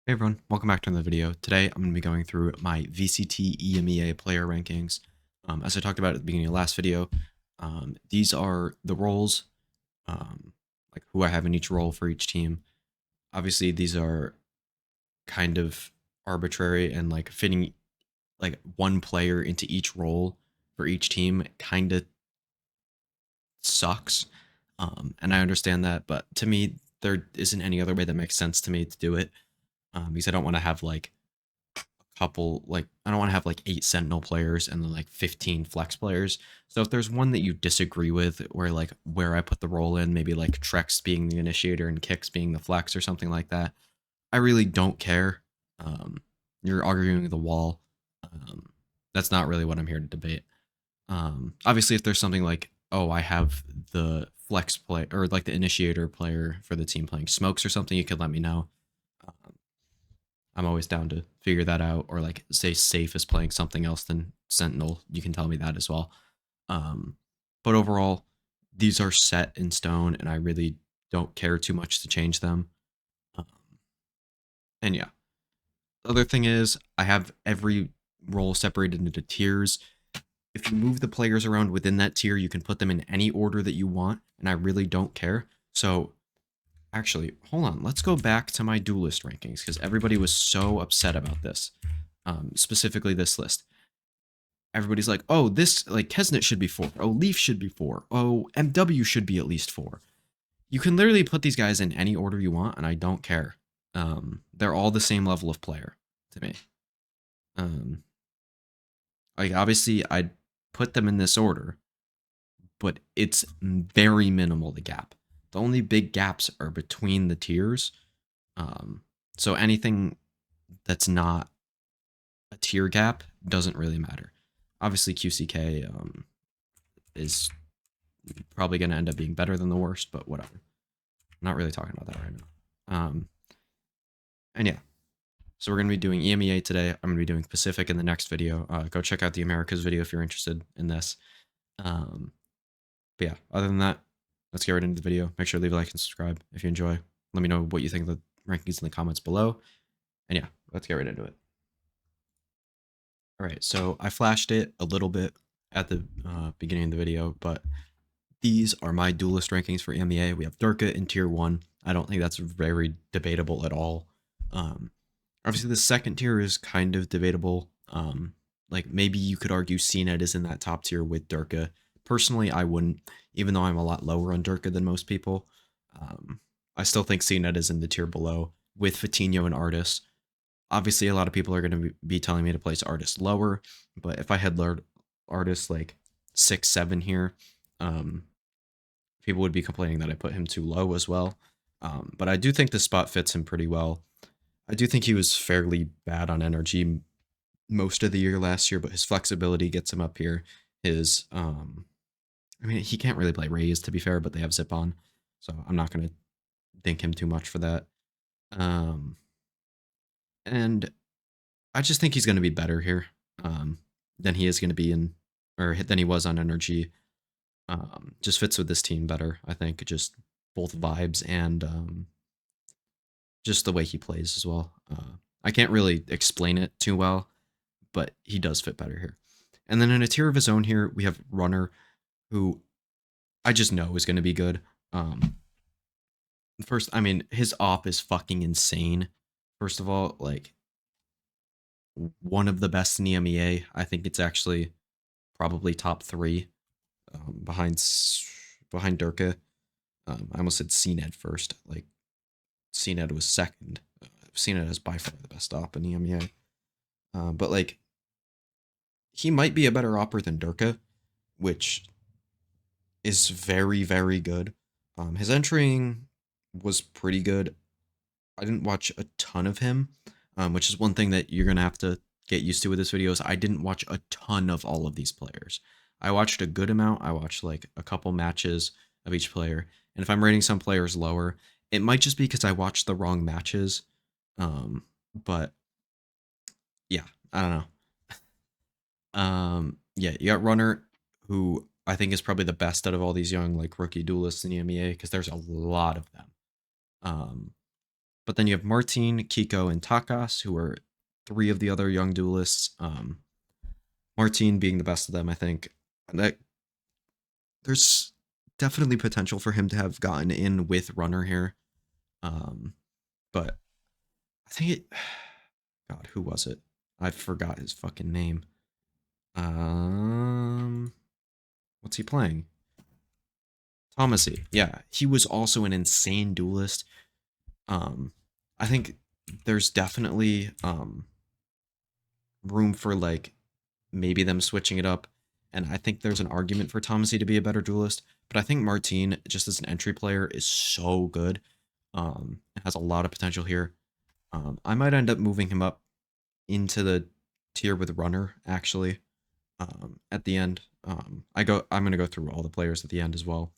Hey everyone, welcome back to another video. Today I'm going to be going through my VCT EMEA player rankings. As I talked about at the beginning of the last video, these are the roles, like who I have in each role for each team. Obviously, these are kind of arbitrary and like fitting like one player into each role for each team kind of sucks. And I understand that, but to me, there isn't any other way that makes sense to me to do it because I don't want to have like couple like I don't want to have like 8 Sentinel players and then like 15 flex players. So if there's one that you disagree with where I put the role in, maybe like Trex being the initiator and Kix being the flex or something like that, I really don't care. You're arguing the wall. That's not really what I'm here to debate. Obviously if there's something like, oh, I have the flex play or like the initiator player for the team playing smokes or something, you could let me know. Um, I'm always down to figure that out, or like say safe is playing something else than Sentinel. You can tell me that as well. Um, but overall, these are set in stone, and I really don't care too much to change them. Um, and yeah, the other thing is I have every role separated into tiers. If you move the players around within that tier, you can put them in any order that you want, and I really don't care. So actually, hold on. Let's go back to my duelist rankings because everybody was so upset about this. Specifically this list. Everybody's like, oh, this, like, Kesnet should be 4. Oh, Leaf should be 4. Oh, MW should be at least 4. You can literally put these guys in any order you want, and I don't care. They're all the same level of player to me. Like, obviously, I'd put them in this order, but it's very minimal, the gap. The only big gaps are between the tiers. So anything that's not a tier gap doesn't really matter. Obviously, QCK is probably going to end up being better than the worst, but whatever. I'm not really talking about that right now. And yeah, so we're going to be doing EMEA today. I'm going to be doing Pacific in the next video. Go check out the Americas video if you're interested in this. But yeah, other than that, let's get right into the video. Make sure to leave a like and subscribe if you enjoy. Let me know what you think of the rankings in the comments below. And yeah, let's get right into it. All right, so I flashed it a little bit at the beginning of the video, but these are my duelist rankings for EMEA. We have Durka in tier 1. I don't think that's very debatable at all. Obviously, the second tier is kind of debatable. Like maybe you could argue CNET is in that top tier with Durka. Personally, I wouldn't, even though I'm a lot lower on Durka than most people. I still think CNET is in the tier below with Fatinho and Artis. Obviously, a lot of people are going to be telling me to place Artis lower, but if I had Artis like 6, 7 here, people would be complaining that I put him too low as well. But I do think this spot fits him pretty well. I do think he was fairly bad on energy most of the year last year, but his flexibility gets him up here. His, I mean, he can't really play Raze to be fair, but they have Zip on, so I'm not going to dink him too much for that. And I just think he's going to be better here than he is going to be in, or than he was on energy. Just fits with this team better, I think. Just both vibes and just the way he plays as well. I can't really explain it too well, but he does fit better here. And then in a tier of his own here, we have Runner, who I just know is going to be good. First, I mean, his op is fucking insane. First of all, like, one of the best in EMEA. I think it's actually probably top 3 behind Durka. I almost said CNED first. Like, CNED was second. CNED is by far the best op in EMEA. But, like, he might be a better opper than Durka, which is very, very good. His entering was pretty good. I didn't watch a ton of him, which is one thing that you're going to have to get used to with this video is I didn't watch a ton of all of these players. I watched a good amount. I watched like a couple matches of each player. And if I'm rating some players lower, it might just be because I watched the wrong matches. But yeah, I don't know. Yeah, you got Runner, who I think is probably the best out of all these young like rookie duelists in EMEA because there's a lot of them. But then you have Martin, Kiko, and Takas, who are three of the other young duelists. Martin being the best of them, I think. That there's definitely potential for him to have gotten in with Runner here. Um, but I think it. God, who was it? I forgot his fucking name. Um, what's he playing? Thomasy. Yeah, he was also an insane duelist. Um, I think there's definitely room for like maybe them switching it up. And I think there's an argument for Thomasy to be a better duelist. But I think Martine, just as an entry player, is so good. Has a lot of potential here. I might end up moving him up into the tier with Runner, actually. At the end, I'm gonna go through all the players at the end as well.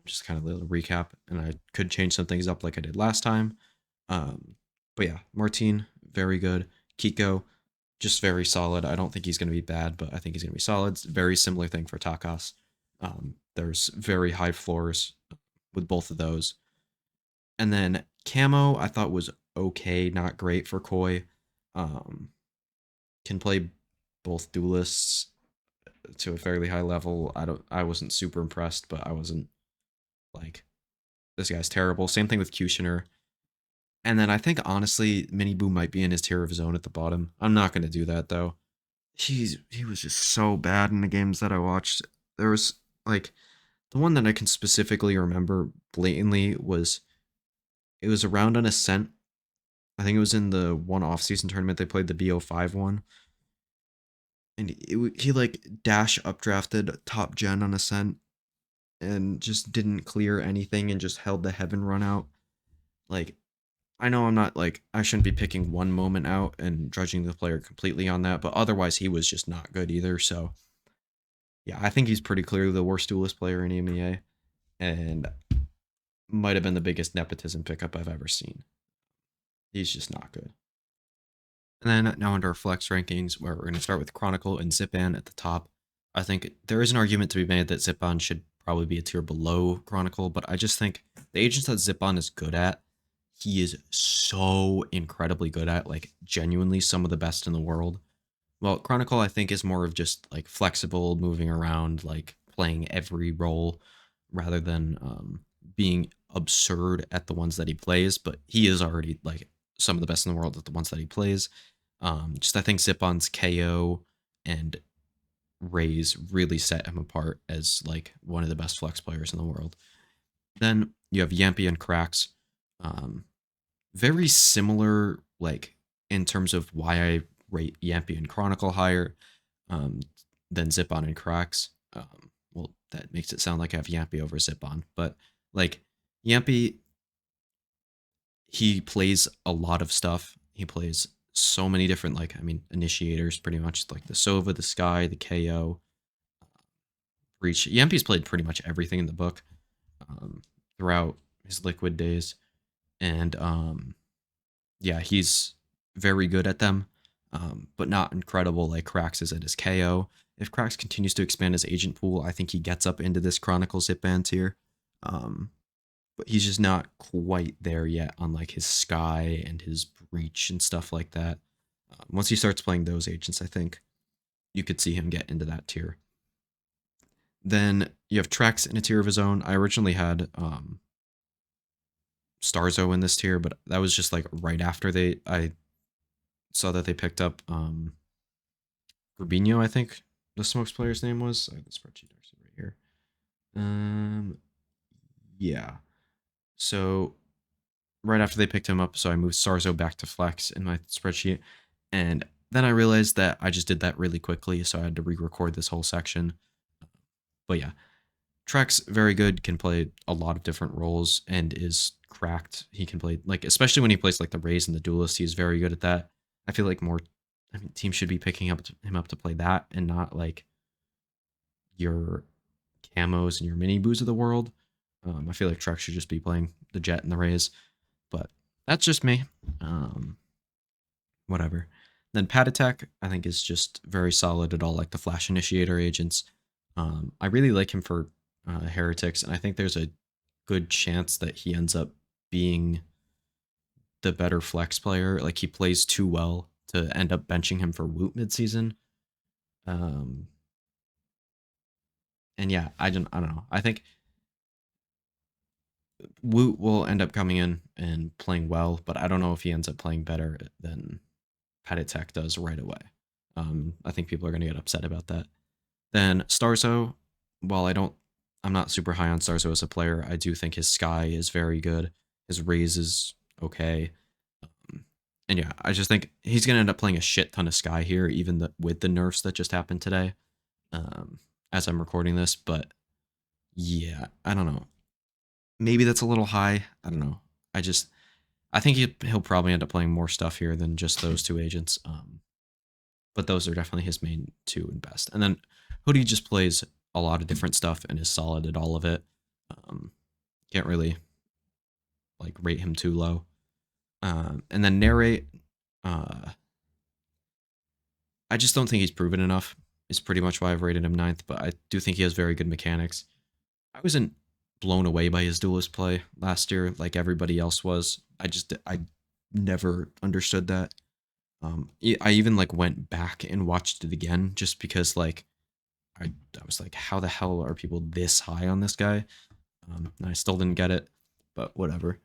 Just kind of a little recap, and I could change some things up like I did last time. Um, but yeah, Martine, very good. Kiko, just very solid. I don't think he's going to be bad, but I think he's going to be solid. It's a very similar thing for Takas. There's very high floors with both of those. And then Camo, I thought was okay, not great for Koi. Um, can play both duelists to a fairly high level. I wasn't super impressed, but I wasn't like this guy's terrible. Same thing with Kushner. And then I think honestly, Mini Boo might be in his tier of his own at the bottom. I'm not gonna do that though. He was just so bad in the games that I watched. There was like the one that I can specifically remember blatantly was it was around an Ascent. I think it was in the one off-season tournament they played, the BO5 one. And he like dash updrafted top gen on Ascent and just didn't clear anything and just held the heaven run out. Like I know I'm not like I shouldn't be picking one moment out and judging the player completely on that, but otherwise he was just not good either. So yeah, I think he's pretty clearly the worst duelist player in EMEA and might have been the biggest nepotism pickup I've ever seen. He's just not good. And then now under our flex rankings, where we're going to start with Chronicle and Zipan at the top. I think there is an argument to be made that Zipan should probably be a tier below Chronicle, but I just think the agents that Zipan is good at, he is so incredibly good at, like genuinely some of the best in the world. Well, Chronicle I think is more of just like flexible, moving around, like playing every role rather than being absurd at the ones that he plays. But he is already like some of the best in the world at the ones that he plays. Just I think Zipon's KO and Rays really set him apart as like one of the best flex players in the world. Then you have Yampy and Cracks. Um, Very similar, like in terms of why I rate Yampy and Chronicle higher um, than Zipon and Cracks. Well, that makes it sound like I have Yampy over Zipon, but like Yampy, he plays a lot of stuff. He plays so many different, like, I mean, initiators pretty much, like the Sova, the Sky, the KO, Breach. Yampy's played pretty much everything in the book um, throughout his Liquid days. And yeah, he's very good at them, but not incredible like Krax is at his KO. If Krax continues to expand his agent pool, I think he gets up into this Chronicle zip band tier. Um, but he's just not quite there yet on like his Sky and his Breach and stuff like that. Once he starts playing those agents, I think you could see him get into that tier. Then you have Trax in a tier of his own. I originally had Starzo in this tier, but that was just like right after I saw that they picked up Rubinho, I think the Smokes player's name was. I have the spreadsheet actually right here. Yeah. So right after they picked him up, so I moved Starzo back to Flex in my spreadsheet, and then I realized that I just did that really quickly, so I had to re-record this whole section. But yeah, Trex very good, can play a lot of different roles, and is cracked. He can play like especially when he plays like the Rays and the Duelist. He's very good at that. I feel like more. I mean, teams should be picking him up to play that, and not like your camos and your mini boos of the world. I feel like Trex should just be playing the Jet and the Rays, but that's just me. Um, Whatever. Then Pat Attack, I think, is just very solid at all, like the Flash Initiator agents. I really like him for Heretics, and I think there's a good chance that he ends up being the better flex player. Like he plays too well to end up benching him for Woot midseason. Um, and yeah, I don't know. I think Woot will end up coming in and playing well, but I don't know if he ends up playing better than Tech does right away. I think people are going to get upset about that. Then Starzo, while I'm not super high on Starzo as a player. I do think his Sky is very good. His Raze is okay. And yeah, I just think he's going to end up playing a shit ton of Sky here, even with the nerfs that just happened today, um, as I'm recording this. But yeah, I don't know. Maybe that's a little high. I don't know. I think he'll probably end up playing more stuff here than just those two agents. But those are definitely his main two and best. And then Hoodie just plays a lot of different stuff and is solid at all of it. Can't really like rate him too low. And then Narrate, I just don't think he's proven enough. Is pretty much why I've rated him ninth. But I do think he has very good mechanics. I wasn't blown away by his duelist play last year like everybody else was. I never understood that. I even like went back and watched it again just because like I was like, how the hell are people this high on this guy? And I still didn't get it, but whatever.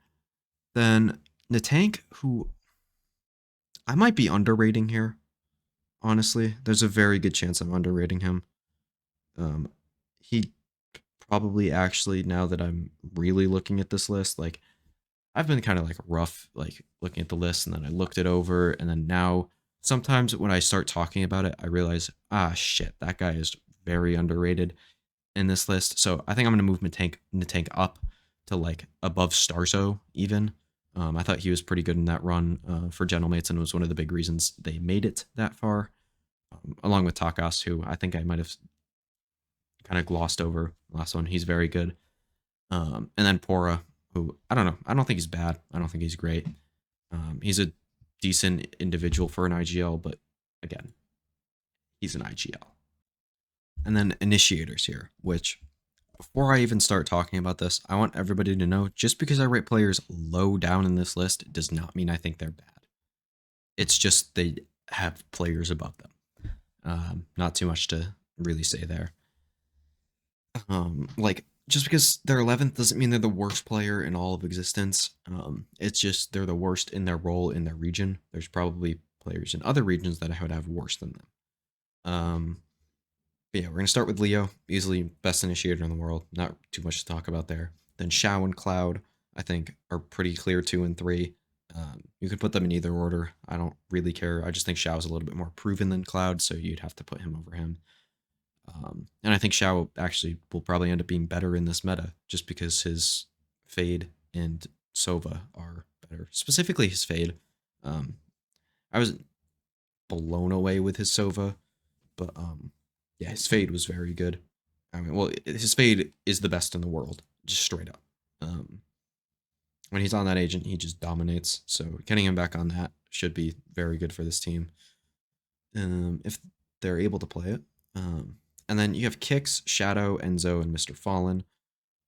Then Natank, who I might be underrating here. Honestly, there's a very good chance I'm underrating him. He probably actually, now that I'm really looking at this list, like I've been kind of like rough, like looking at the list, and then I looked it over, and then now sometimes when I start talking about it, I realize, shit, that guy is very underrated in this list. So I think I'm gonna move Natank up to like above Starzo even. I thought he was pretty good in that run for Gentlemates, and was one of the big reasons they made it that far. Along with Takas, who I think I might have kind of glossed over last one. He's very good. And then Pora, who I don't know. I don't think he's bad. I don't think he's great. He's a decent individual for an IGL, but again, he's an IGL. And then Initiators here, which before I even start talking about this, I want everybody to know just because I rate players low down in this list does not mean I think they're bad. It's just they have players above them. Not too much to really say there. Like just because they're 11th doesn't mean they're the worst player in all of existence. It's just they're the worst in their role in their region. There's probably players in other regions that I would have worse than them. But yeah, we're gonna start with Leo, easily best initiator in the world. Not too much to talk about there. Then Xiao and Cloud, I think, are pretty clear 2 and 3. You could put them in either order. I don't really care. I just think Xiao is a little bit more proven than Cloud, so you'd have to put him over him. And I think Xiao actually will probably end up being better in this meta just because his Fade and Sova are better. Specifically his Fade. I was blown away with his Sova, but yeah, his Fade was very good. I mean, well, his Fade is the best in the world, just straight up. When he's on that agent, he just dominates. So getting him back on that should be very good for this team. If they're able to play it. And then you have Kix, Shadow, Enzo, and Mr. Fallen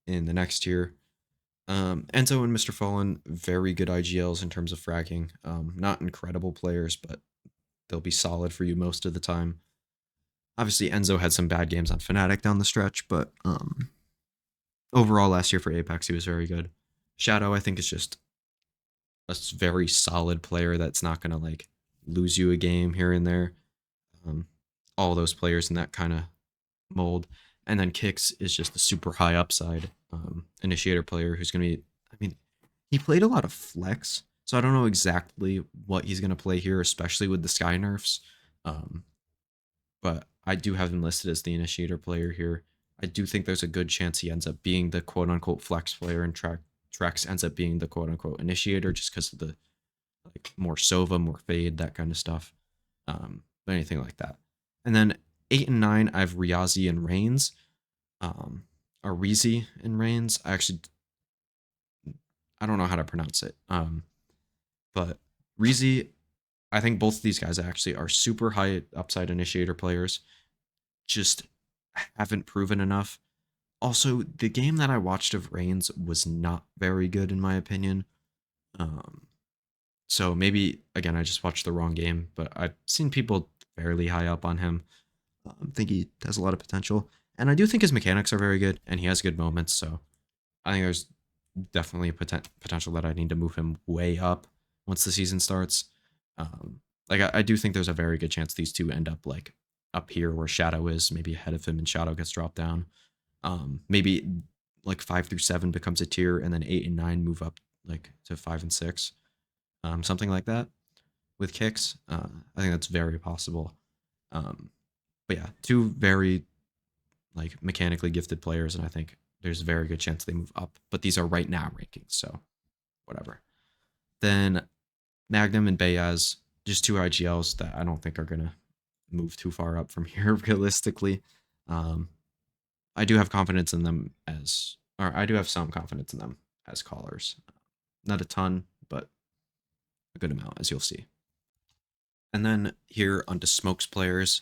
in the next tier. Enzo and Mr. Fallen, very good IGLs in terms of fragging. Not incredible players, but they'll be solid for you most of the time. Obviously, Enzo had some bad games on Fnatic down the stretch, but overall last year for Apex, he was very good. Shadow, I think, is just a very solid player that's not going to like lose you a game here and there. All those players in that kind of mold. And then Kix is just a super high upside initiator player who's going to be, I mean, he played a lot of flex, so I don't know exactly what he's going to play here, especially with the Sky nerfs. But I do have him listed as the initiator player here. I do think there's a good chance he ends up being the quote unquote flex player and Trex ends up being the quote unquote initiator just because of the like more Sova, more Fade, that kind of stuff. Anything like that. And then 8 and 9, I have Riazi and Reigns. Or Rizi and Reigns. I don't know how to pronounce it. But Rizi, I think both of these guys actually are super high upside initiator players. Just haven't proven enough. Also, the game that I watched of Reigns was not very good in my opinion. So maybe again, I just watched the wrong game, but I've seen people fairly high up on him. I think he has a lot of potential, and I do think his mechanics are very good, and he has good moments. So I think there's definitely a potential that I need to move him way up once the season starts. Like I do think there's a very good chance these two end up like up here where Shadow is, maybe ahead of him, and Shadow gets dropped down. Maybe like 5 through 7 becomes a tier, and then 8 and 9 move up like to 5 and 6, something like that with kicks. I think that's very possible. But yeah, two very like mechanically gifted players, and I think there's a very good chance they move up. But these are right now rankings, so whatever. Then Magnum and Bayaz, just two IGLs that I don't think are gonna move too far up from here realistically. I do have confidence in them as, or I do have some confidence in them as callers. Not a ton, but a good amount, as you'll see. And then here onto Smokes players,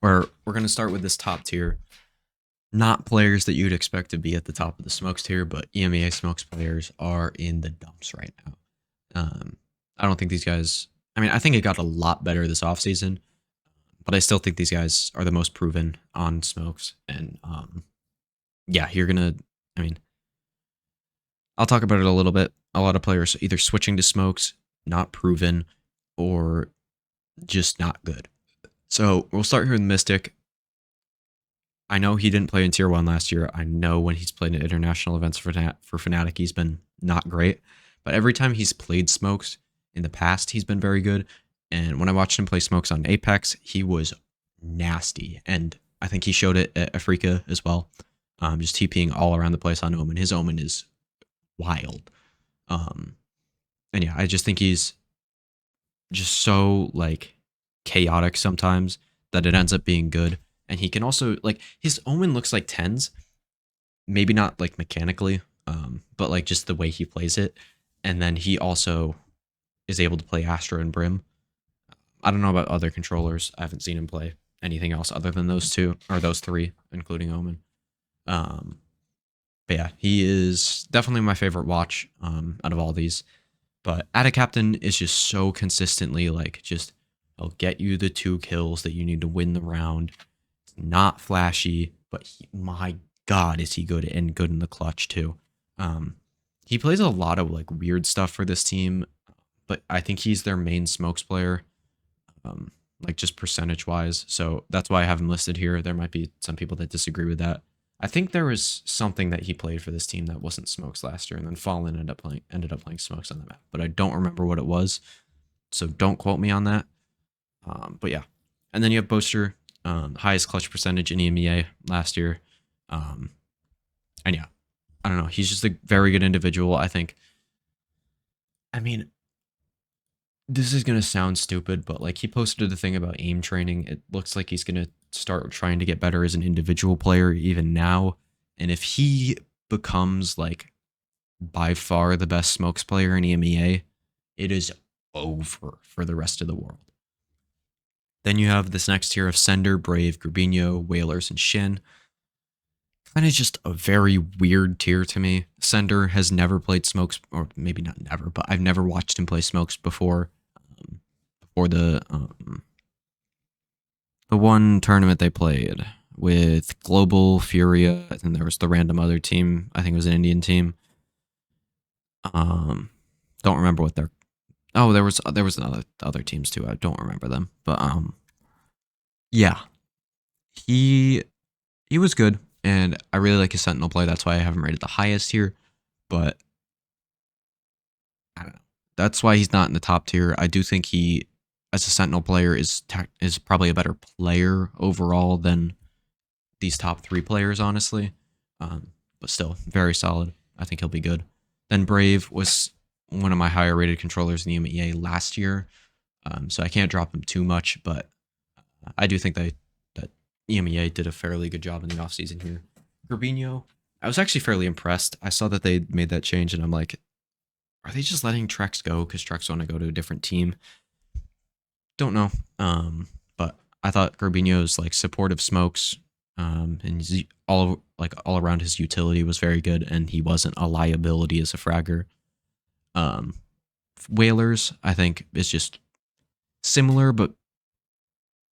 where we're gonna start with this top tier. Not players that you'd expect to be at the top of the Smokes tier, but EMEA Smokes players are in the dumps right now. I don't think these guys. I mean, I think it got a lot better this offseason, but I still think these guys are the most proven on Smokes. And yeah, you're gonna. I mean, I'll talk about it a little bit. A lot of players either switching to Smokes, not proven, or just not good. So we'll start here with Mystic. I know he didn't play in Tier 1 last year. I know when he's played in international events for Fnatic, he's been not great. But every time he's played Smokes in the past, he's been very good. And when I watched him play Smokes on Apex, he was nasty. And I think he showed it at Africa as well. Just TPing all around the place on Omen. His Omen is wild. And yeah, I just think he's just so like chaotic sometimes that it ends up being good. And he can also like his Omen looks like tens, maybe not like mechanically, but like just the way he plays it. And then he also is able to play Astra and Brim. I don't know about other controllers. I haven't seen him play anything else other than those two or those three, including Omen. But yeah, he is definitely my favorite watch out of all these. But Ada Captain is just so consistently like just he'll get you the 2 kills that you need to win the round. It's not flashy, but my God, is he good and good in the clutch too. He plays a lot of like weird stuff for this team, but I think he's their main Smokes player, like just percentage wise. So that's why I have him listed here. There might be some people that disagree with that. I think there was something that he played for this team that wasn't Smokes last year, and then Fallen ended up playing Smokes on the map, but I don't remember what it was. So don't quote me on that. But yeah, and then you have Boaster, highest clutch percentage in EMEA last year, and yeah, I don't know. He's just a very good individual. I think. I mean, this is gonna sound stupid, but like he posted a thing about aim training. It looks like he's gonna start trying to get better as an individual player even now. And if he becomes like by far the best Smokes player in EMEA, it is over for the rest of the world. Then you have this next tier of Sender, Brave, Grubino, Whalers, and Shin. Kind of just a very weird tier to me. Sender has never played Smokes, or maybe not never, but I've never watched him play Smokes before. Before the one tournament they played with Global Furia, and there was the random other team. I think it was an Indian team. Don't remember what their. Oh, there was other teams too. I don't remember them, but yeah, he was good. And I really like his Sentinel play. That's why I have him rated the highest here. But I don't know. That's why he's not in the top tier. I do think he, as a Sentinel player, is probably a better player overall than these top 3 players, honestly. But still, very solid. I think he'll be good. Then Brave was one of my higher rated controllers in the EMEA last year. So I can't drop him too much, but I do think that EMEA did a fairly good job in the offseason here. Grubino, I was actually fairly impressed. I saw that they made that change, and I'm like, are they just letting Trex go because Trex want to go to a different team? Don't know. But I thought Grubino's like supportive Smokes, and all around his utility was very good, and he wasn't a liability as a fragger. Whalers, I think, is just similar, but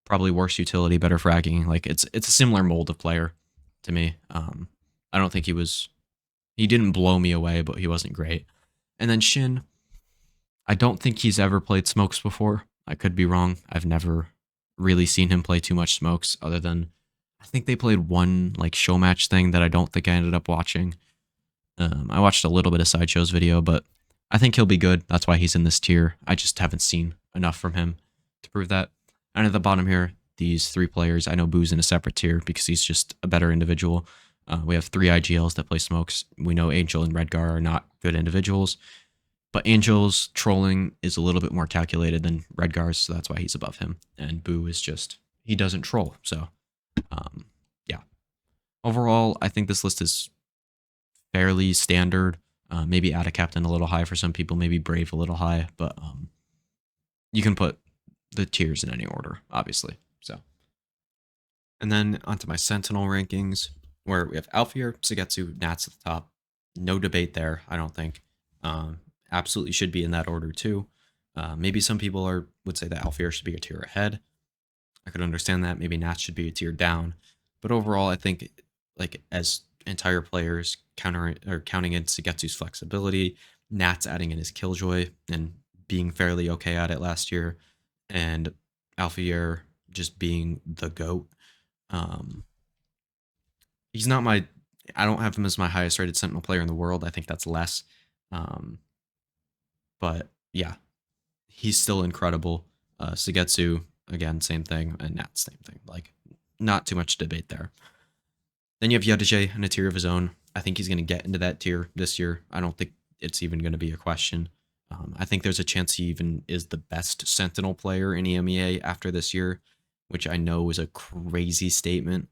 probably worse utility, better fragging. Like it's a similar mold of player to me. I don't think he didn't blow me away, but he wasn't great. And then Shin, I don't think he's ever played smokes before. I could be wrong. I've never really seen him play too much smokes other than I think they played one like show match thing that I don't think I ended up watching. I watched a little bit of Sideshow's video, but I think he'll be good. That's why he's in this tier. I just haven't seen enough from him to prove that. And at the bottom here, these three players, I know Boo's in a separate tier because he's just a better individual. We have three IGLs that play smokes. We know Angel and Redgar are not good individuals, but Angel's trolling is a little bit more calculated than Redgar's, so that's why he's above him. And Boo is just, he doesn't troll. So, yeah. Overall, I think this list is fairly standard. Maybe add a captain a little high for some people, maybe Brave a little high, but you can put the tiers in any order, obviously. So, and then onto my Sentinel rankings, where we have Alfier, Sugetsu, Nats at the top. No debate there, I don't think. Absolutely should be in that order too. Maybe some people would say that Alfier should be a tier ahead. I could understand that. Maybe Nats should be a tier down. But overall, I think like as entire players counting in Sugetsu's flexibility, Nats adding in his Killjoy and being fairly okay at it last year, and Alfier just being the GOAT. He's not my, I don't have him as my highest rated Sentinel player in the world. I think that's less. But yeah, he's still incredible. Sugetsu, again, same thing, and Nats, same thing. Like, not too much debate there. Then you have Yadajay in a tier of his own. I think he's going to get into that tier this year. I don't think it's even going to be a question. I think there's a chance he even is the best Sentinel player in EMEA after this year, which I know is a crazy statement,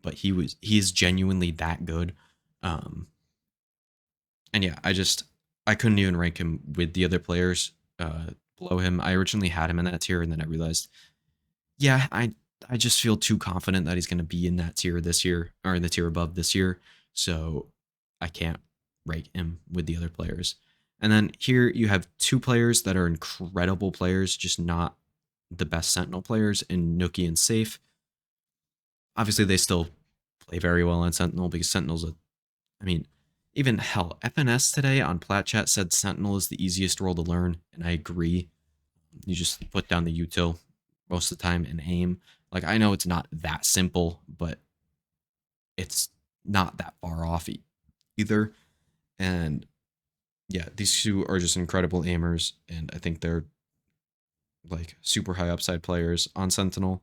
but he is genuinely that good. And yeah, I couldn't even rank him with the other players below him. I originally had him in that tier, and then I realized, yeah, I just feel too confident that he's going to be in that tier this year, or in the tier above this year, so I can't rank him with the other players. And then here you have two players that are incredible players, just not the best Sentinel players, in Nookie and Safe. Obviously, they still play very well on Sentinel because Sentinel's I mean, even hell, FNS today on Plat Chat said Sentinel is the easiest role to learn, and I agree. You just put down the util most of the time and aim. Like, I know it's not that simple, but it's not that far off either. And yeah, these two are just incredible aimers, and I think they're like super high upside players on Sentinel.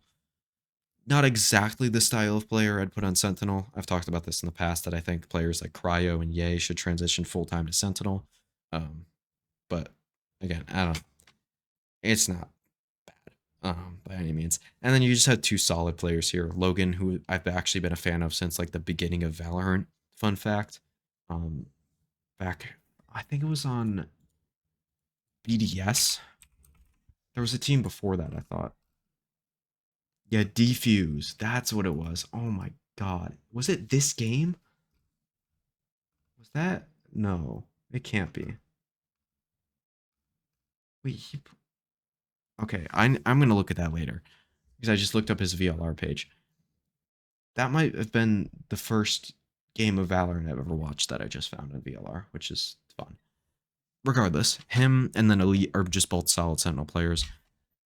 Not exactly the style of player I'd put on Sentinel. I've talked about this in the past that I think players like Cryo and Ye should transition full time to Sentinel. But again, I don't. It's not bad by any means. And then you just had two solid players here. Logan, who I've actually been a fan of since like the beginning of Valorant. Fun fact, back I think it was on BDS. There was a team before that, I thought. Yeah, Defuse. That's what it was. Oh my god. Was it this game? Was that? No, it can't be. Wait, okay, I'm gonna look at that later because I just looked up his VLR page. That might have been the first game of Valorant I've ever watched that I just found on VLR, which is fun. Regardless, him and then Elite are just both solid Sentinel players,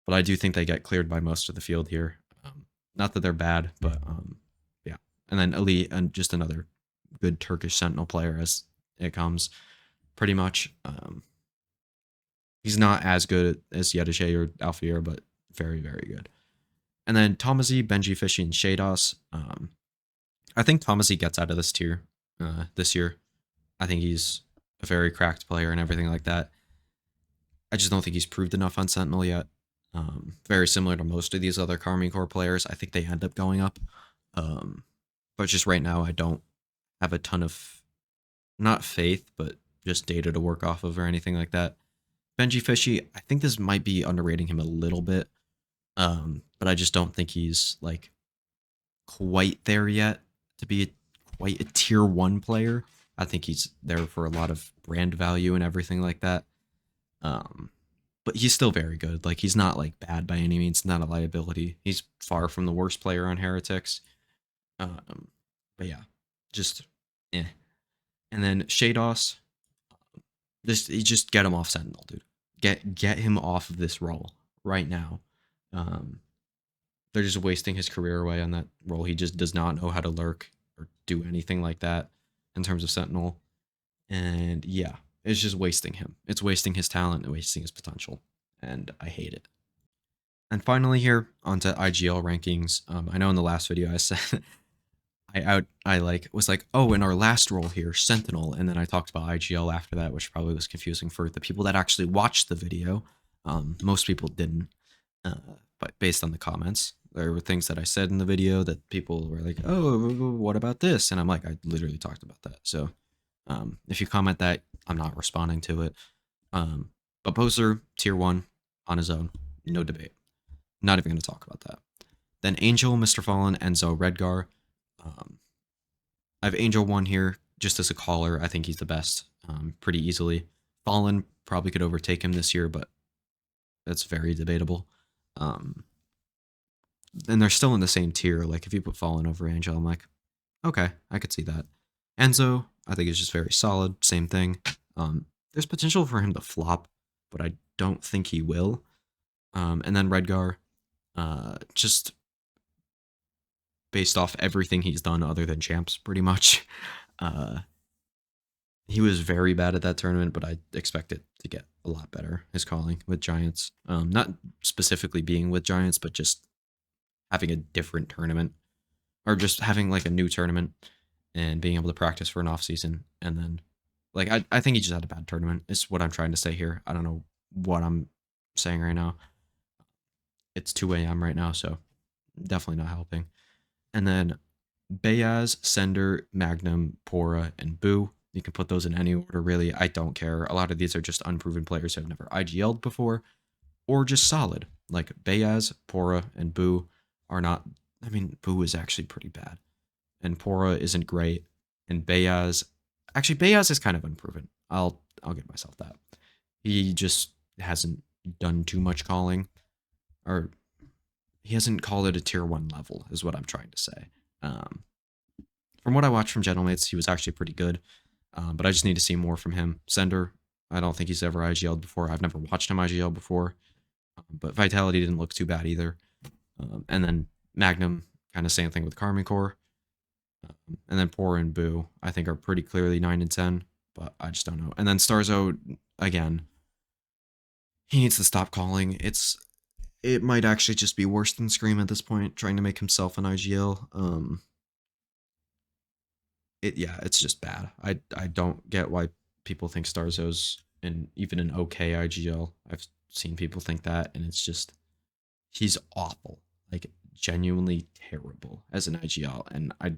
but I do think they get cleared by most of the field here. Not that they're bad, but yeah. And then Elite and just another good Turkish Sentinel player as it comes, pretty much. He's not as good as Yedishe or Alfier, but very, very good. And then Tomazi, Benji Fishy, and Shados. I think Tomazi gets out of this tier this year. I think he's a very cracked player and everything like that. I just don't think he's proved enough on Sentinel yet. Very similar to most of these other Karmine Core players. I think they end up going up. But just right now, I don't have a ton of, not faith, but just data to work off of or anything like that. Benji Fishy, I think this might be underrating him a little bit. But I just don't think he's like quite there yet to be quite a tier 1 player. I think he's there for a lot of brand value and everything like that. Um, but he's still very good. Like he's not like bad by any means. Not a liability. He's far from the worst player on Heretics. But yeah, just eh. And then Shados, just get him off Sentinel, dude. Get him off of this role right now. Um, they're just wasting his career away on that role. He just does not know how to lurk or do anything like that in terms of Sentinel. And yeah, it's just wasting him. It's wasting his talent and wasting his potential. And I hate it. And finally, here onto IGL rankings. I know in the last video I said I like was like, oh, in our last role here, Sentinel, and then I talked about IGL after that, which probably was confusing for the people that actually watched the video. Most people didn't, but based on the comments, there were things that I said in the video that people were like, oh, what about this? And I'm like, I literally talked about that. So if you comment that, I'm not responding to it. But Poser, tier 1 on his own, no debate. Not even going to talk about that. Then Angel, Mr. Fallen, Enzo, Redgar. I have Angel 1 here just as a caller. I think he's the best pretty easily. Fallen probably could overtake him this year, but that's very debatable. And they're still in the same tier. Like if you put Fallen over Angel, I'm like, okay, I could see that. Enzo, I think is just very solid. Same thing. There's potential for him to flop, but I don't think he will. And then Redgar, just based off everything he's done other than champs, pretty much. He was very bad at that tournament, but I expect it to get a lot better. His calling with Giants, not specifically being with Giants, but just having a different tournament, or just having like a new tournament and being able to practice for an off season, and then like I think he just had a bad tournament. Is what I'm trying to say here. I don't know what I'm saying right now. It's 2 a.m. right now, so definitely not helping. And then Bayaz, Sender, Magnum, Pora, and Boo. You can put those in any order, really. I don't care. A lot of these are just unproven players who have never IGL'd before, or just solid. Like Bayaz, Pora, and Boo are not. I mean, Boo is actually pretty bad, and Pora isn't great. And Bayaz, actually, Bayaz is kind of unproven. I'll give myself that. He just hasn't done too much calling, or he hasn't called it a tier 1 level, is what I'm trying to say. From what I watched from Gentlemates, he was actually pretty good, but I just need to see more from him. Sender, I don't think he's ever IGL'd before. I've never watched him IGL before, but Vitality didn't look too bad either. And then Magnum, kind of same thing with Carmine Core. And then Pora and Boo, I think are pretty clearly 9 and 10, but I just don't know. And then Starzo, again, he needs to stop calling. It might actually just be worse than Scream at this point, trying to make himself an IGL. It's just bad. I don't get why people think Starzo's even an okay IGL. I've seen people think that, and it's just he's awful, like genuinely terrible as an IGL, and I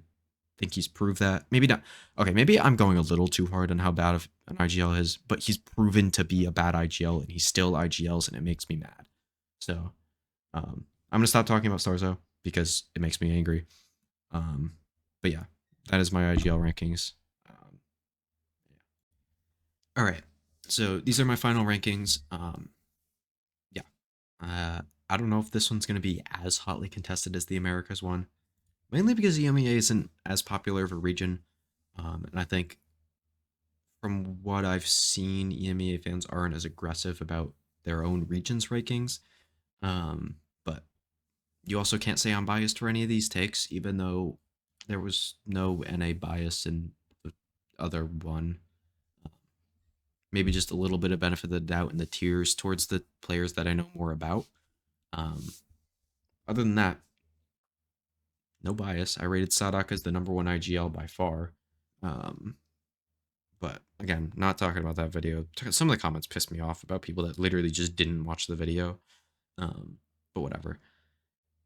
think he's proved that. Maybe not. Okay, maybe I'm going a little too hard on how bad of an IGL is, but he's proven to be a bad IGL, and he still IGLs, and it makes me mad. So I'm gonna stop talking about Starzo because it makes me angry. But yeah, that is my IGL rankings. All right, so these are my final rankings. Yeah, I don't know if this one's gonna be as hotly contested as the Americas one, mainly because EMEA isn't as popular of a region, and I think from what I've seen, EMEA fans aren't as aggressive about their own region's rankings. But you also can't say I'm biased for any of these takes, even though there was no NA bias in the other one. Maybe just a little bit of benefit of the doubt in the tiers towards the players that I know more about. Other than that, no bias. I rated Sadak as the number 1 IGL by far. But again, not talking about that video. Some of the comments pissed me off about people that literally just didn't watch the video. But whatever.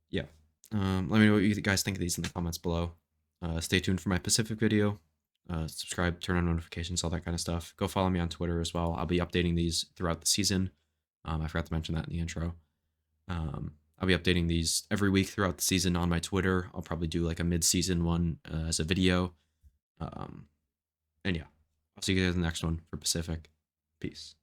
Yeah. Let me know what you guys think of these in the comments below. Stay tuned for my Pacific video. Subscribe, turn on notifications, all that kind of stuff. Go follow me on Twitter as well. I'll be updating these throughout the season. I forgot to mention that in the intro. I'll be updating these every week throughout the season on my Twitter. I'll probably do like a mid-season one as a video. And yeah, I'll see you guys in the next one for Pacific. Peace.